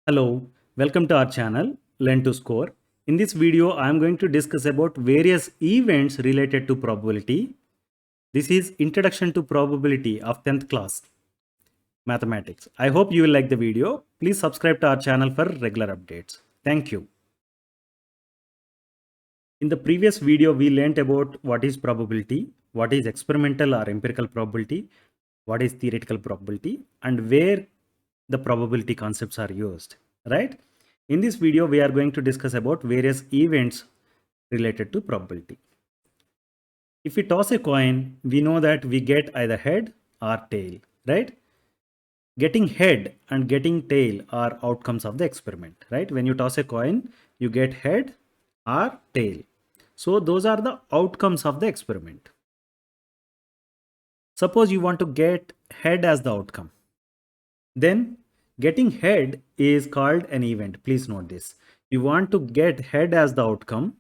Hello, welcome to our channel Learn to Score. In this video, I am going to discuss about various events related to probability. This is Introduction to Probability of 10th class Mathematics. I hope you will like the video. Please subscribe to our channel for regular updates. Thank you. In the previous video, we learnt about what is probability, what is experimental or empirical probability, what is theoretical probability, and where the probability concepts are used, right? In this video, we are going to discuss about various events related to probability. If we toss a coin, we know that we get either head or tail, right? Getting head and getting tail are outcomes of the experiment, right? When you toss a coin, you get head or tail. So those are the outcomes of the experiment. Suppose you want to get head as the outcome. Then getting head is called an event. Please note this. You want to get head as the outcome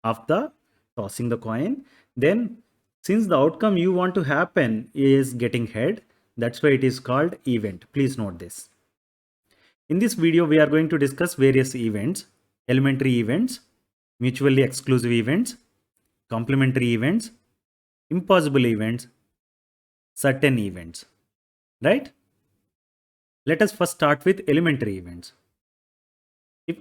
of the tossing the coin. Then since the outcome you want to happen is getting head, that's why it is called event. Please note this. In this video, we are going to discuss various events: elementary events, mutually exclusive events, complementary events, impossible events, certain events, right? Let us first start with elementary events.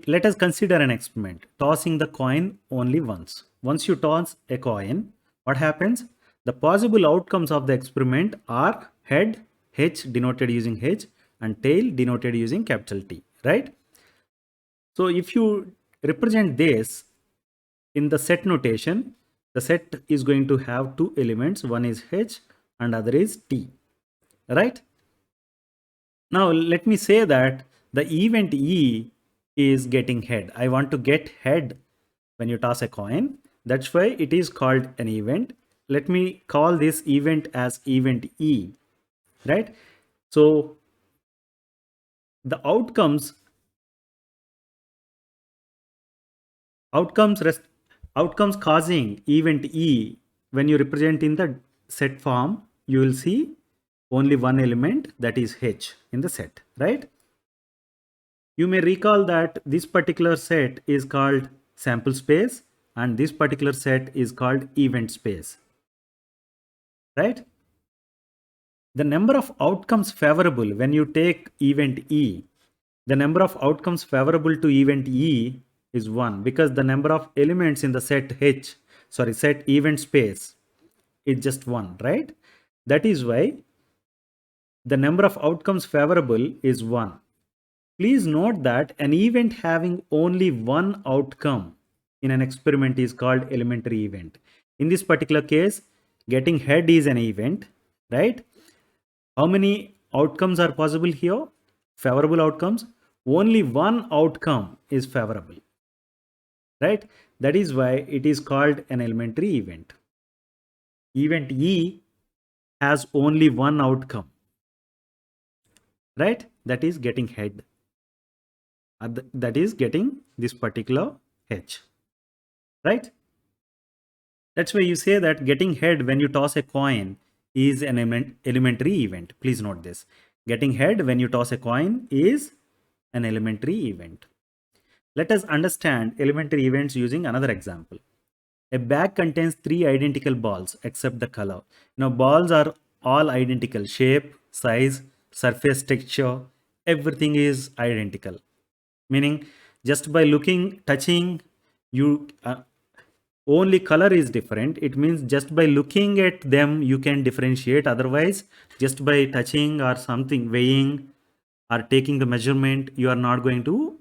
Let us consider an experiment, tossing the coin only once. Once you toss a coin, what happens? The possible outcomes of the experiment are head, H denoted using H, and tail denoted using capital T, right? So if you represent this in the set notation, the set is going to have two elements. One is H and other is T, right? Now let me say that the event E is getting head. I want to get head when you toss a coin. That's why it is called an event. Let me call this event as event E, right? So the outcomes causing event E, when you represent in the set form, you will see only one element, that is H in the set, right? You may recall that this particular set is called sample space and this particular set is called event space, right? The number of outcomes favorable when you take event E, the number of outcomes favorable to event E is 1 because the number of elements in the set set event space is just 1, right? That is why the number of outcomes favorable is 1. Please note that an event having only one outcome in an experiment is called elementary event. In this particular case, getting head is an event, right? How many outcomes are possible here? Favorable outcomes. Only one outcome is favorable, right? That is why it is called an elementary event. Event E has only one outcome, right? That is getting head. That is getting this particular H, right? That's why you say that getting head when you toss a coin is an elementary event. Please note this. Getting head when you toss a coin is an elementary event. Let us understand elementary events using another example. A bag contains 3 identical balls except the color. Now balls are all identical: shape, size, surface texture, everything is identical. Meaning just by looking, touching, you only color is different. It means just by looking at them you can differentiate. Otherwise, just by touching or something, weighing or taking the measurement, you are not going to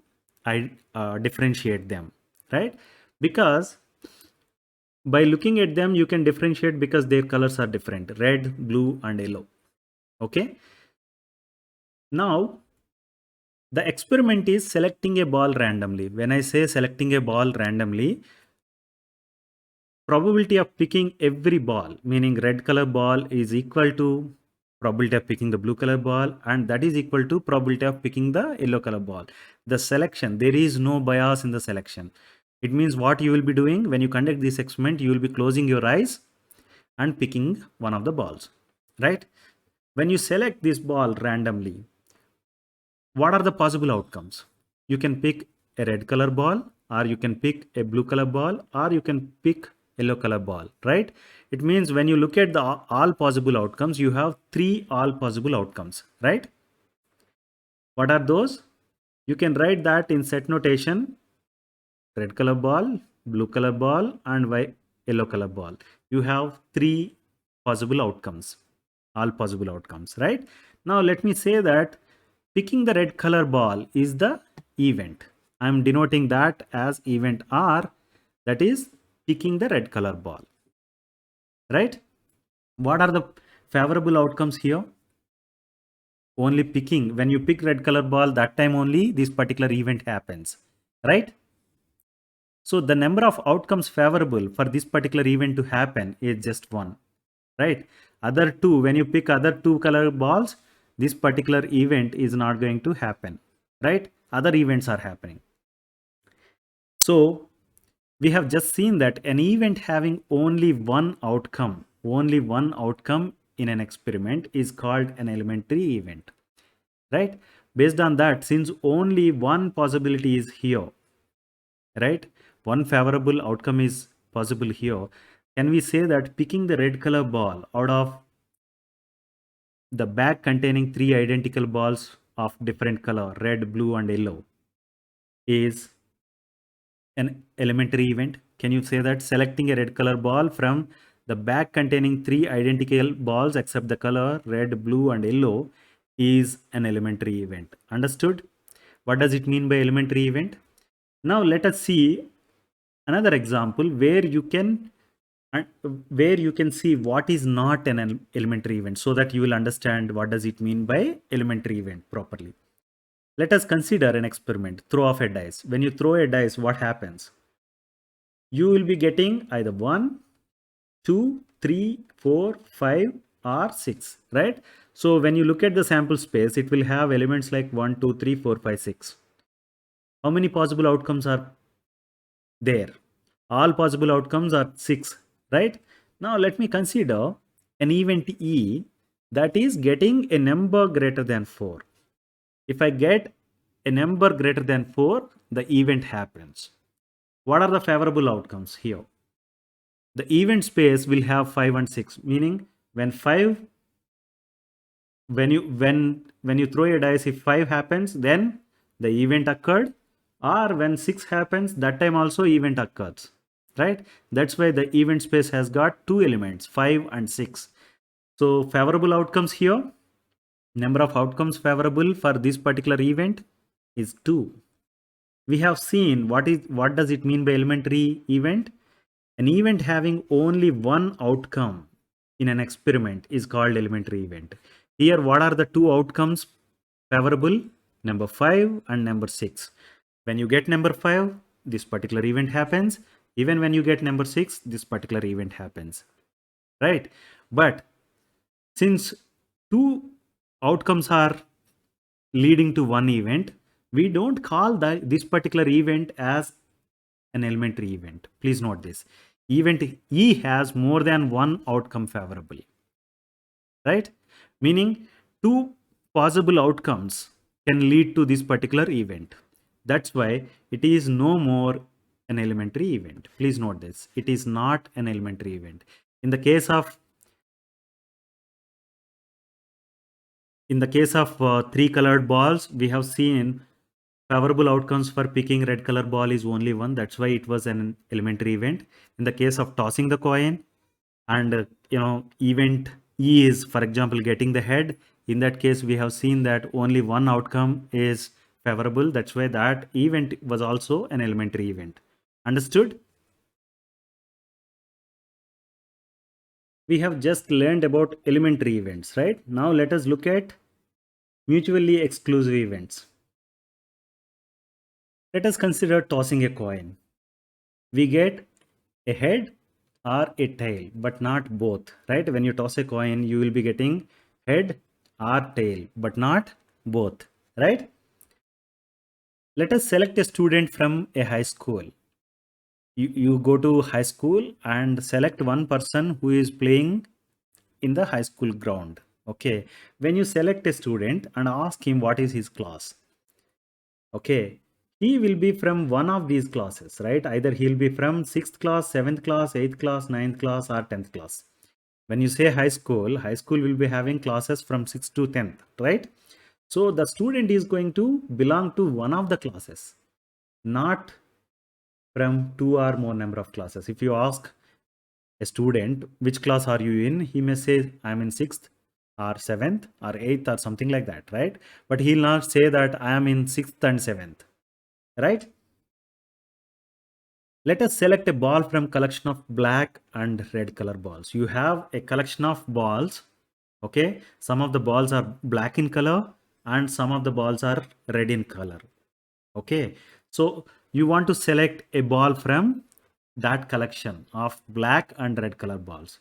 differentiate them, right? Because by looking at them you can differentiate because their colors are different: red, blue and yellow. Okay, now the experiment is selecting a ball randomly. When I say selecting a ball randomly, probability of picking every ball, meaning red color ball, is equal to probability of picking the blue color ball, and that is equal to probability of picking the yellow color ball. The selection, there is no bias in the selection. It means what you will be doing when you conduct this experiment, you will be closing your eyes and picking one of the balls, right? When you select this ball randomly, what are the possible outcomes? you can pick a red color ball, or you can pick a blue color ball, or you can pick yellow color ball, right? It means when you look at the all possible outcomes, you have three all possible outcomes, right? What are those? You can write that in set notation: red color ball, blue color ball, and yellow color ball. You have three possible outcomes, all possible outcomes, right? Now let me say that picking the red color ball is the event. I'm denoting that as event R, that is picking the red color ball, right? What are the favorable outcomes here? Only picking, when you pick red color ball, that time only this particular event happens, right? So the number of outcomes favorable for this particular event to happen is just one, right? Other two, when you pick other two color balls, this particular event is not going to happen, right? Other events are happening. So we have just seen that an event having only one outcome in an experiment is called an elementary event, right? Based on that, since only one possibility is here, right? One favorable outcome is possible here. Can we say that picking the red color ball out of the bag containing three identical balls of different color, red, blue, and yellow, is an elementary event? Can you say that selecting a red color ball from the bag containing three identical balls except the color red, blue, and yellow is an elementary event? Understood? What does it mean by elementary event? Now let us see another example where you can see what is not an elementary event, so that you will understand what does it mean by elementary event properly. Let us consider an experiment: throw of a dice. When you throw a dice, what happens? You will be getting either 1, 2, 3, 4, 5, or 6, right? So when you look at the sample space, it will have elements like 1, 2, 3, 4, 5, 6. How many possible outcomes are there? All possible outcomes are 6, right? Now let me consider an event E that is getting a number greater than 4. If I get a number greater than 4, the event happens. What are the favorable outcomes here? The event space will have 5 and 6, meaning when 5 when you throw a dice, if 5 happens, then the event occurred, or when 6 happens, that time also event occurs, right? That's why the event space has got two elements, 5 and 6. So favorable outcomes here, number of outcomes favorable for this particular event is 2. We have seen what does it mean by elementary event? An event having only one outcome in an experiment is called elementary event. Here, what are the two outcomes favorable? Number 5 and number 6. When you get number 5, this particular event happens. Even when you get number 6, this particular event happens, right? But since two outcomes are leading to one event, we don't call this particular event as an elementary event. Please note this. Event E has more than one outcome favorable, right? Meaning two possible outcomes can lead to this particular event. That's why it is no more an elementary event. Please note this. It is not an elementary event. In the case of three colored balls, we have seen favorable outcomes for picking red color ball is only one. That's why it was an elementary event. In the case of tossing the coin, and event E is, for example, getting the head, in that case we have seen that only one outcome is favorable. That's why that event was also an elementary event. Understood? We have just learned about elementary events, right? Now let us look at mutually exclusive events. Let us consider tossing a coin. We get a head or a tail, but not both, right? When you toss a coin, you will be getting head or tail, but not both, right? Let us select a student from a high school. You go to high school and select one person who is playing in the high school ground. Okay. When you select a student and ask him what is his class, okay, he will be from one of these classes, right? Either he'll be from 6th class, 7th class, 8th class, 9th class, or 10th class. When you say high school will be having classes from 6th to 10th, right? So the student is going to belong to one of the classes, not from two or more number of classes. If you ask a student which class are you in, he may say I'm in 6th or 7th or 8th or something like that, right? But he'll not say that I am in 6th and 7th, right? Let us select a ball from collection of black and red color balls. You have a collection of balls. Okay, some of the balls are black in color and some of the balls are red in color. Okay, so you want to select a ball from that collection of black and red color balls.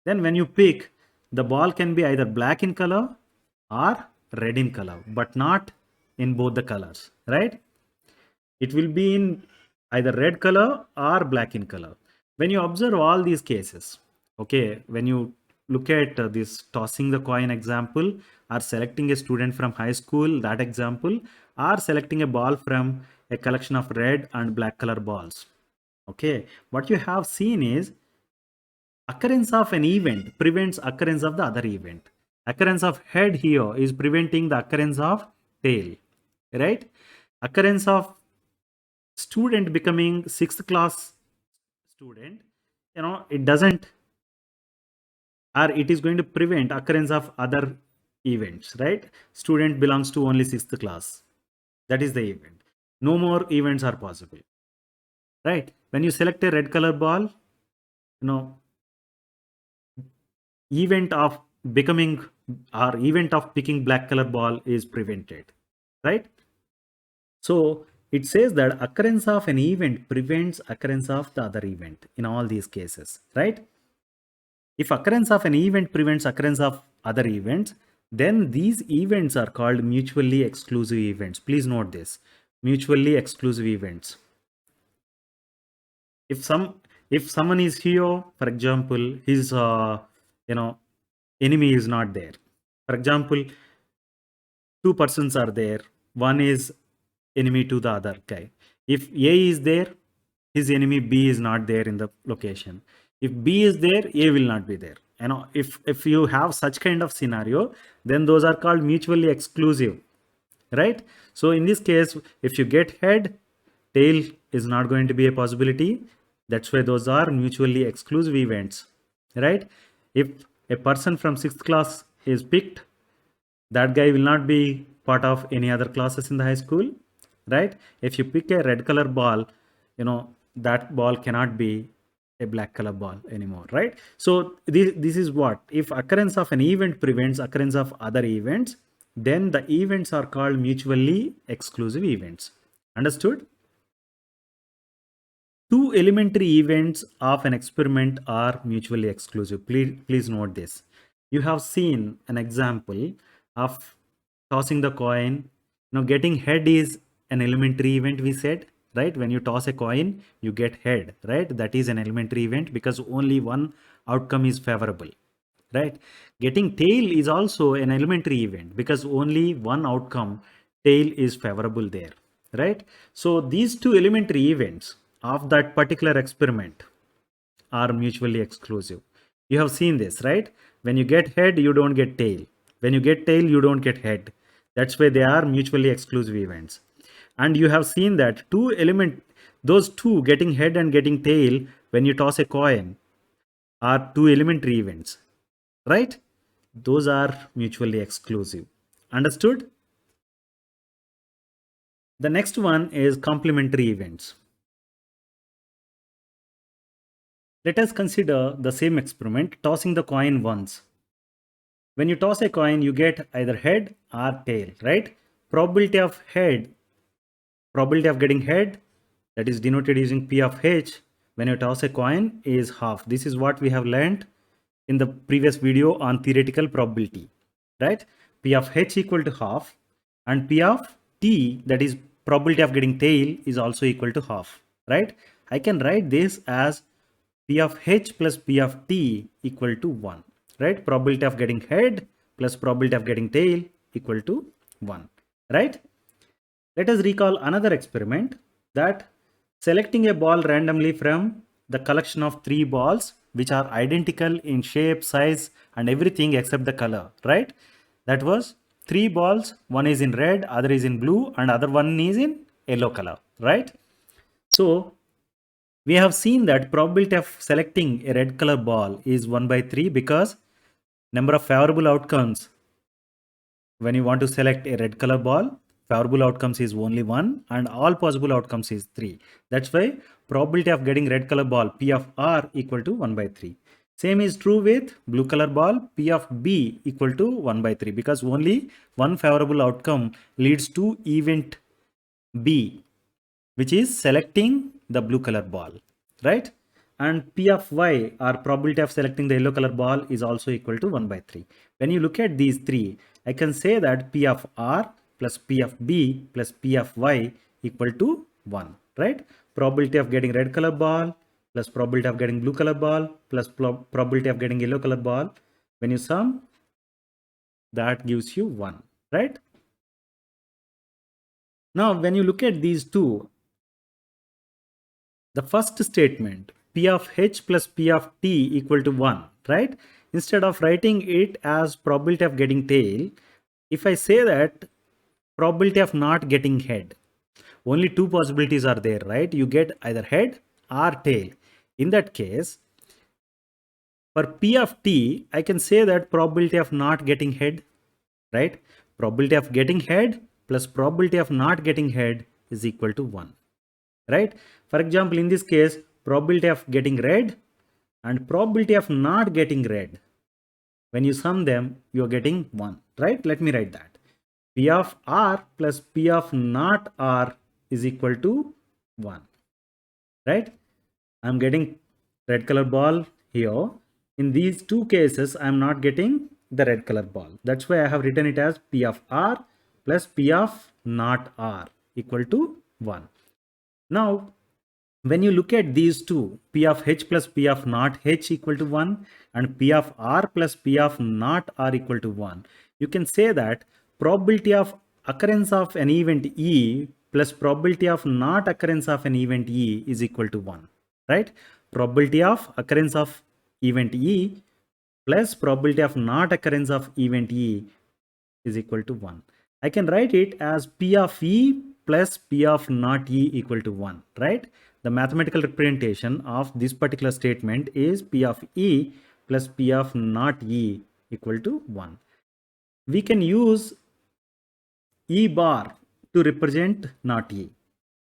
Then when you pick, the ball can be either black in color or red in color, but not in both the colors, right? It will be in either red color or black in color. When you observe all these cases, okay, when you look at this tossing the coin example, or selecting a student from high school, that example, or selecting a ball from a collection of red and black color balls, okay, what you have seen is occurrence of an event prevents occurrence of the other event. Occurrence of head here is preventing the occurrence of tail, right? Occurrence of student becoming 6th class student, it doesn't, or it is going to prevent occurrence of other events, right? Student belongs to only 6th class, that is the event. No more events are possible, right? When you select a red color ball, event of becoming or event of picking black color ball is prevented, right? So it says that occurrence of an event prevents occurrence of the other event in all these cases, right? If occurrence of an event prevents occurrence of other events, then these events are called mutually exclusive events. Please note this, mutually exclusive events. If someone is here, for example, his enemy is not there. For example, two persons are there. One is enemy to the other guy. If A is there, his enemy B is not there in the location. If B is there, A will not be there. If you have such kind of scenario, then those are called mutually exclusive, right? So in this case, if you get head, tail is not going to be a possibility. That's why those are mutually exclusive events, right? If a person from 6th class is picked, that guy will not be part of any other classes in the high school, right? If you pick a red color ball, that ball cannot be a black color ball anymore, right? So this is what, if occurrence of an event prevents occurrence of other events, then the events are called mutually exclusive events. Understood? Two elementary events of an experiment are mutually exclusive. Please note this. You have seen an example of tossing the coin. Now, getting head is an elementary event, we said, right? When you toss a coin, you get head, right? That is an elementary event because only one outcome is favorable, right? Getting tail is also an elementary event because only one outcome, tail, is favorable there, right? So these two elementary events of that particular experiment are mutually exclusive. You have seen this, right? When you get head, you don't get tail. When you get tail, you don't get head. That's why they are mutually exclusive events. And you have seen that those two, getting head and getting tail, when you toss a coin, are two elementary events, right? Those are mutually exclusive. Understood? The next one is complementary events. Let us consider the same experiment, tossing the coin once. When you toss a coin, you get either head or tail, right? Probability of getting head, that is denoted using P of H, when you toss a coin is half. This is what we have learned in the previous video on theoretical probability, right? P of H equal to half, and P of T, that is probability of getting tail, is also equal to half, right? I can write this as P of H plus P of T equal to 1, right? Probability of getting head plus probability of getting tail equal to 1, right? Let us recall another experiment, that selecting a ball randomly from the collection of 3 balls which are identical in shape, size and everything except the color, right? That was 3 balls, one is in red, other is in blue and other one is in yellow color, right? So we have seen that probability of selecting a red color ball is 1 by 3 because number of favorable outcomes when you want to select a red color ball, favorable outcomes is only 1 and all possible outcomes is 3. That's why probability of getting red color ball P of R equal to 1 by 3. Same is true with blue color ball P of B equal to 1 by 3 because only one favorable outcome leads to event B, which is selecting the blue color ball, right? And P of Y, or probability of selecting the yellow color ball, is also equal to 1 by 3. When you look at these three, I can say that P of R plus P of B plus P of Y equal to 1, right? Probability of getting red color ball plus probability of getting blue color ball plus probability of getting yellow color ball. When you sum, that gives you 1, right? Now, when you look at these two, the first statement, P of H plus P of T equal to 1, right? Instead of writing it as probability of getting tail, if I say that probability of not getting head, only two possibilities are there, right? You get either head or tail. In that case, for P of T, I can say that probability of not getting head, right? Probability of getting head plus probability of not getting head is equal to 1. Right? For example, in this case, probability of getting red and probability of not getting red, when you sum them, you are getting 1, right? Let me write that. P of R plus P of not R is equal to 1, right? I'm getting red color ball here. In these two cases, I'm not getting the red color ball. That's why I have written it as P of R plus P of not R equal to 1. Now, when you look at these two, P of H plus P of not H equal to 1 and P of R plus P of not R equal to 1, you can say that probability of occurrence of an event E plus probability of not occurrence of an event E is equal to 1, right? Probability of occurrence of event E plus probability of not occurrence of event E is equal to 1. I can write it as P of E plus P of not E equal to 1, right? The mathematical representation of this particular statement is P of E plus P of not E equal to 1. We can use E bar to represent not E.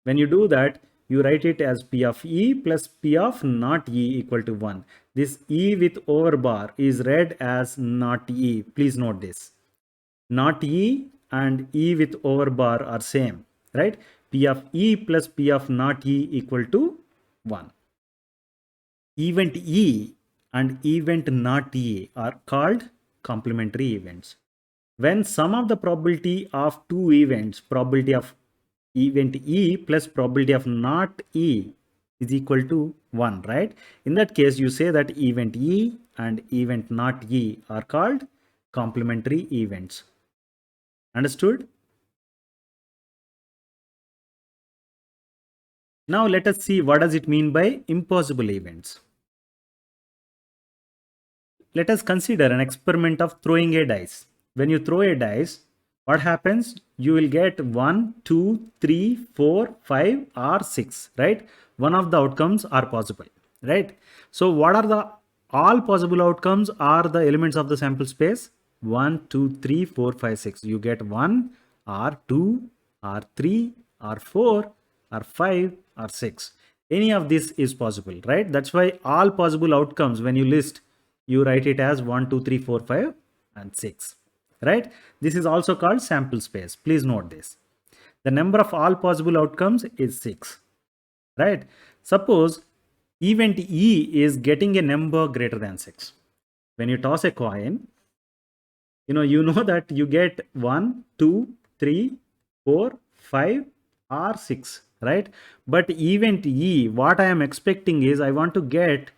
When you do that, you write it as P of E plus P of not E equal to 1. This E with over bar is read as not E. Please note this. Not E and E with over bar are same, right? P of E plus P of not E equal to 1. Event E and event not E are called complementary events. When sum of the probability of two events, probability of event E plus probability of not E is equal to 1, right? In that case, you say that event E and event not E are called complementary events. Understood? Now let us see what does it mean by impossible events. Let us consider an experiment of throwing a dice. When you throw a dice, what happens? You will get 1, 2, 3, 4, 5 or 6, right? One of the outcomes are possible, right? So what are the all possible outcomes are the elements of the sample space? 1, 2, 3, 4, 5, 6. You get 1 or 2 or 3 or 4 or 5 or 6. Any of this is possible, right? That's why all possible outcomes, when you list, you write it as 1, 2, 3, 4, 5 and 6, right? This is also called sample space. Please note this. The number of all possible outcomes is 6, right? Suppose event E is getting a number greater than 6. When you toss a coin, you know that you get 1, 2, 3, 4, 5 or 6, right? But event E, what I am expecting is I want to get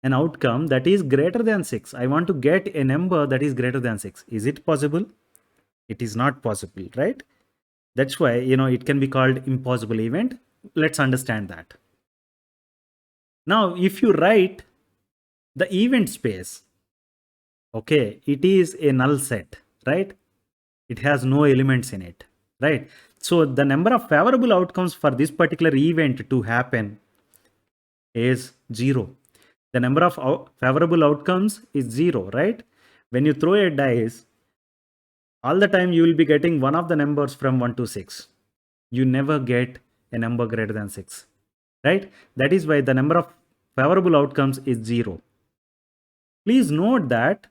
an outcome that is greater than 6. I want to get a number that is greater than 6. Is it possible? It is not possible, right? That's why, it can be called impossible event. Let's understand that. Now, if you write the event space, okay, it is a null set, right? It has no elements in it, right? So the number of favorable outcomes for this particular event to happen is 0. The number of favorable outcomes is 0, right? When you throw a dice, all the time you will be getting one of the numbers from 1 to 6. You never get a number greater than 6, right? That is why the number of favorable outcomes is 0. Please note that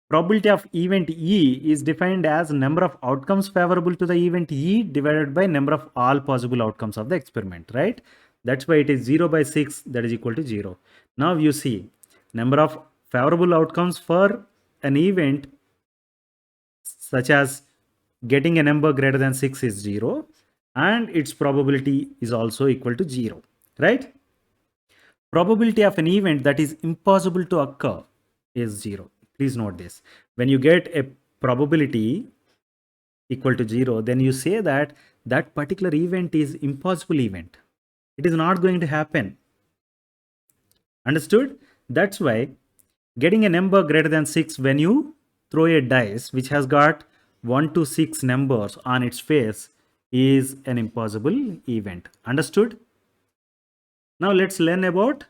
probability of event E is defined as number of outcomes favorable to the event E divided by number of all possible outcomes of the experiment, right? That's why it is 0 by 6, that is equal to 0. Now you see, number of favorable outcomes for an event such as getting a number greater than 6 is 0, and its probability is also equal to 0, right? Probability of an event that is impossible to occur is 0. Please note this. When you get a probability equal to 0, then you say that that particular event is impossible event. It is not going to happen. Understood? That's why getting a number greater than 6, when you throw a dice which has got 1 to 6 numbers on its face, is an impossible event. Understood? Now let's learn about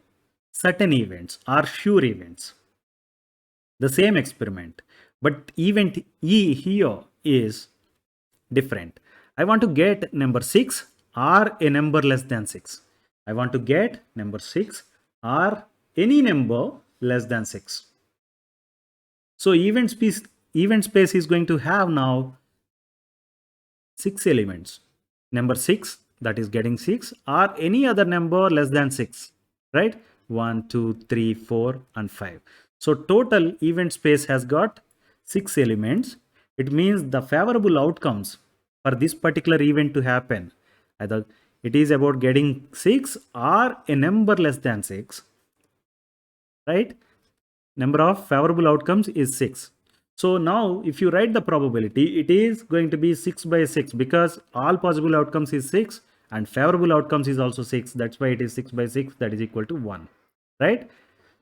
certain events or sure events. The same experiment, but event E here is different. I want to get number 6 or a number less than 6. I want to get number 6 or any number less than 6. So event space is going to have now 6 elements. Number 6, that is getting 6, or any other number less than 6, right? 1, 2, 3, 4, and 5. So total event space has got 6 elements. It means the favorable outcomes for this particular event to happen, either it is about getting 6 or a number less than 6, right? Number of favorable outcomes is 6. So now if you write the probability, it is going to be 6 by 6 because all possible outcomes is 6 and favorable outcomes is also 6. That's why it is 6 by 6, that is equal to 1, right?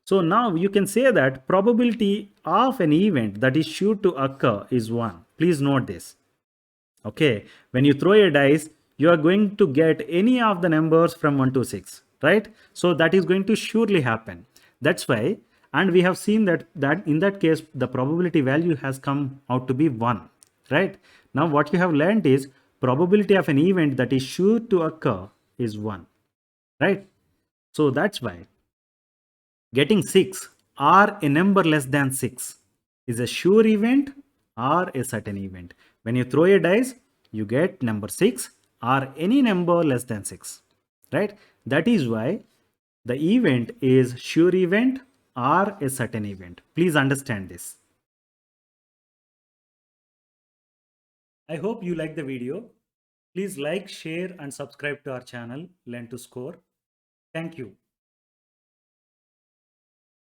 So now you can say that probability of an event that is sure to occur is 1. Please note this. Okay, when you throw a dice, you are going to get any of the numbers from 1 to 6, right? So that is going to surely happen. That's why, and we have seen that in that case, the probability value has come out to be 1, right? Now what you have learned is probability of an event that is sure to occur is 1, right? So that's why getting 6 or a number less than 6 is a sure event or a certain event. When you throw a dice, you get number 6 or any number less than 6, right? That is why the event is sure event or a certain event. Please understand this. I hope you like the video. Please like, share and subscribe to our channel Learn to Score. Thank you.